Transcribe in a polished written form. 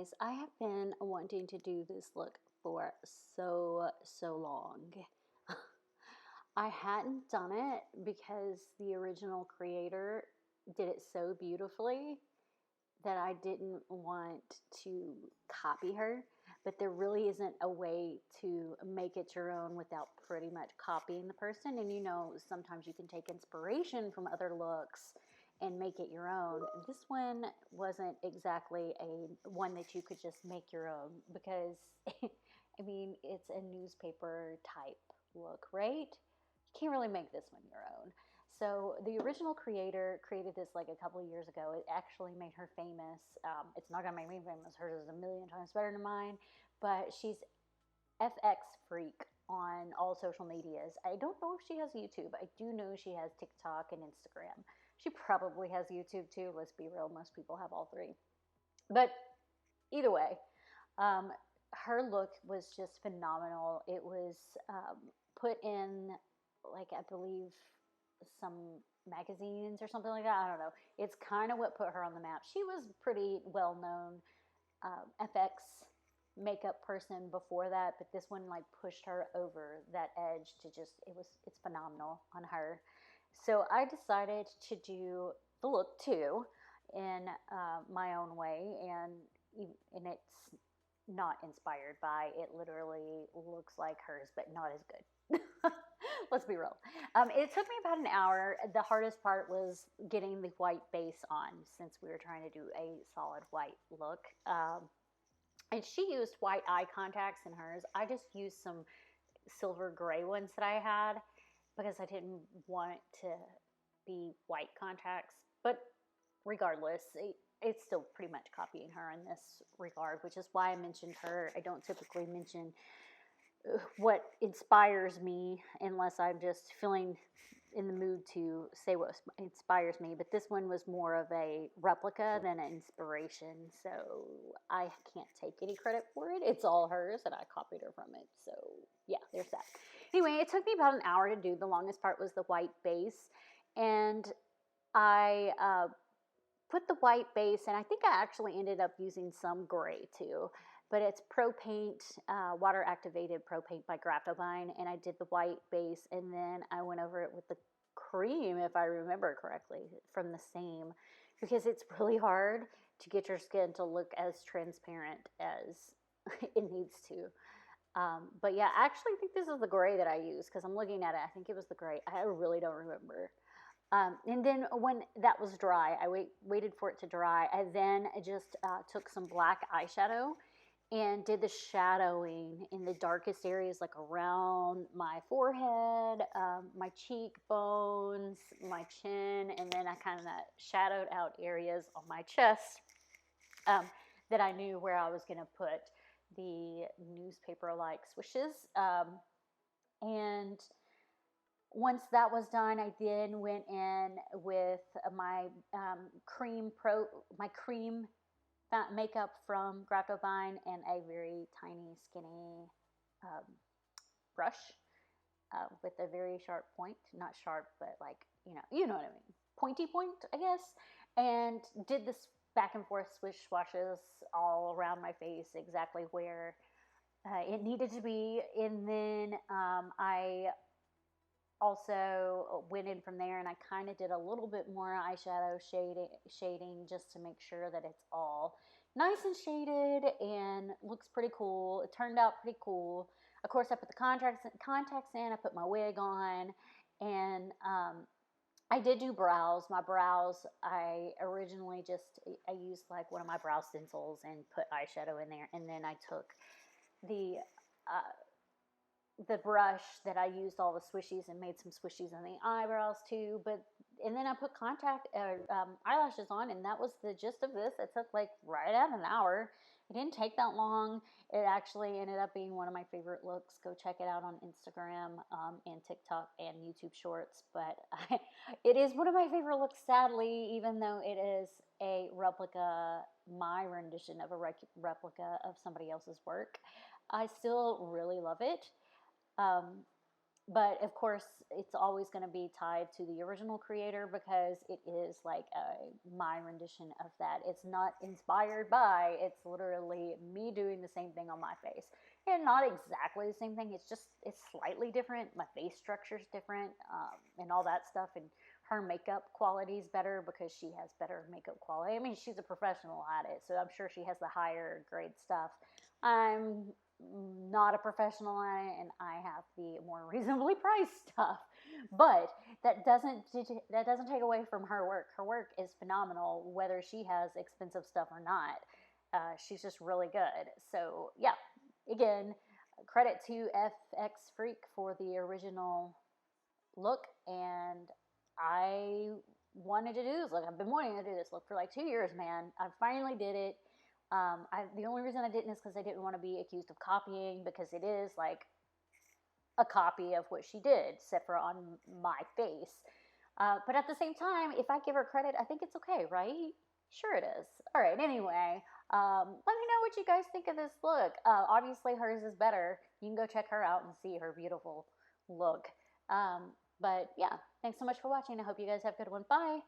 guys, I have been wanting to do this look for so long. I hadn't done it because the original creator did it so beautifully that I didn't want to copy her, but there really isn't a way to make it your own without pretty much copying the person. And you know, sometimes you can take inspiration from other looks and make it your own. This one wasn't exactly a one that you could just make your own because, I mean, it's a newspaper type look, right? You can't really make this one your own. So the original creator created this like a couple of years ago. It actually made her famous. It's not gonna make me famous. Hers is a million times better than mine, but she's FX freak on all social medias. I don't know if she has YouTube. I do know she has TikTok and Instagram. She probably has YouTube too. Let's be real. Most people have all three. But either way, her look was just phenomenal. It was put in, like, I believe some magazines or something like that. I don't know. It's kind of what put her on the map. She was pretty well known FX makeup person before that, but this one like pushed her over that edge to just, it's phenomenal on her. So I decided to do the look too in my own way, and it's not inspired by, it literally looks like hers, but not as good. Let's be real. It took me about an hour. The hardest part was getting the white base on, since we were trying to do a solid white look. And she used white eye contacts in hers. I just used some silver gray ones that I had because I didn't want it to be white contacts. But regardless, it's still pretty much copying her in this regard, which is why I mentioned her. I don't typically mention what inspires me unless I'm just feeling in the mood to say what inspires me. But this one was more of a replica than an inspiration, so I can't take any credit for it. It's all hers, and I copied her from it. So yeah, there's that. Anyway, it took me about an hour to do. The longest part was the white base, and I put the white base, and I think I actually ended up using some gray too, but it's Pro Paint, water activated Pro Paint by Graptovine, and I did the white base, and then I went over it with the cream, if I remember correctly, from the same, because it's really hard to get your skin to look as transparent as it needs to. But yeah, I actually think this is the gray that I used, because I'm looking at it. I think it was the gray. I really don't remember. And then when that was dry, I waited for it to dry. I then just took some black eyeshadow and did the shadowing in the darkest areas, like around my forehead, my cheekbones, my chin, and then I kind of shadowed out areas on my chest that I knew where I was going to put the newspaper-like swishes. And once that was done, I then went in with my cream makeup from Graptovine and a very tiny, skinny brush with a very sharp point. Not sharp, but like, you know what I mean. Pointy point, I guess. And did this back and forth swish swashes all around my face, exactly where it needed to be. And then I also went in from there, and I kind of did a little bit more eyeshadow shading just to make sure that it's all nice and shaded and looks pretty cool. It turned out pretty cool. Of course, I put the contacts in, I put my wig on, and I did do brows. My brows, I originally I used like one of my brow stencils and put eyeshadow in there, and then I took the brush that I used all the swishies and made some swishies in the eyebrows too. And then I put eyelashes on, and that was the gist of this. It took like right at an hour. It didn't take that long. It actually ended up being one of my favorite looks. Go check it out on Instagram and TikTok and YouTube Shorts. But it is one of my favorite looks, sadly, even though it is a replica, my rendition of a replica of somebody else's work. I still really love it. But of course, it's always going to be tied to the original creator because it is like my rendition of that. It's not inspired by, it's literally me doing the same thing on my face. And not exactly the same thing, it's slightly different. My face structure is different, and all that stuff. And her makeup quality is better because she has better makeup quality. I mean, she's a professional at it, so I'm sure she has the higher grade stuff. I'm not a professional at it, and I have the more reasonably priced stuff. But that doesn't take away from her work. Her work is phenomenal, whether she has expensive stuff or not. She's just really good. So yeah, again, credit to FX Freak for the original look, and I wanted to do this look. I've been wanting to do this look for like 2 years, man. I finally did it. The only reason I didn't is because I didn't want to be accused of copying, because it is like a copy of what she did, except for on my face. But at the same time, if I give her credit, I think it's okay, right? Sure it is. All right, anyway, let me know what you guys think of this look. Obviously, hers is better. You can go check her out and see her beautiful look. But yeah, thanks so much for watching. I hope you guys have a good one. Bye.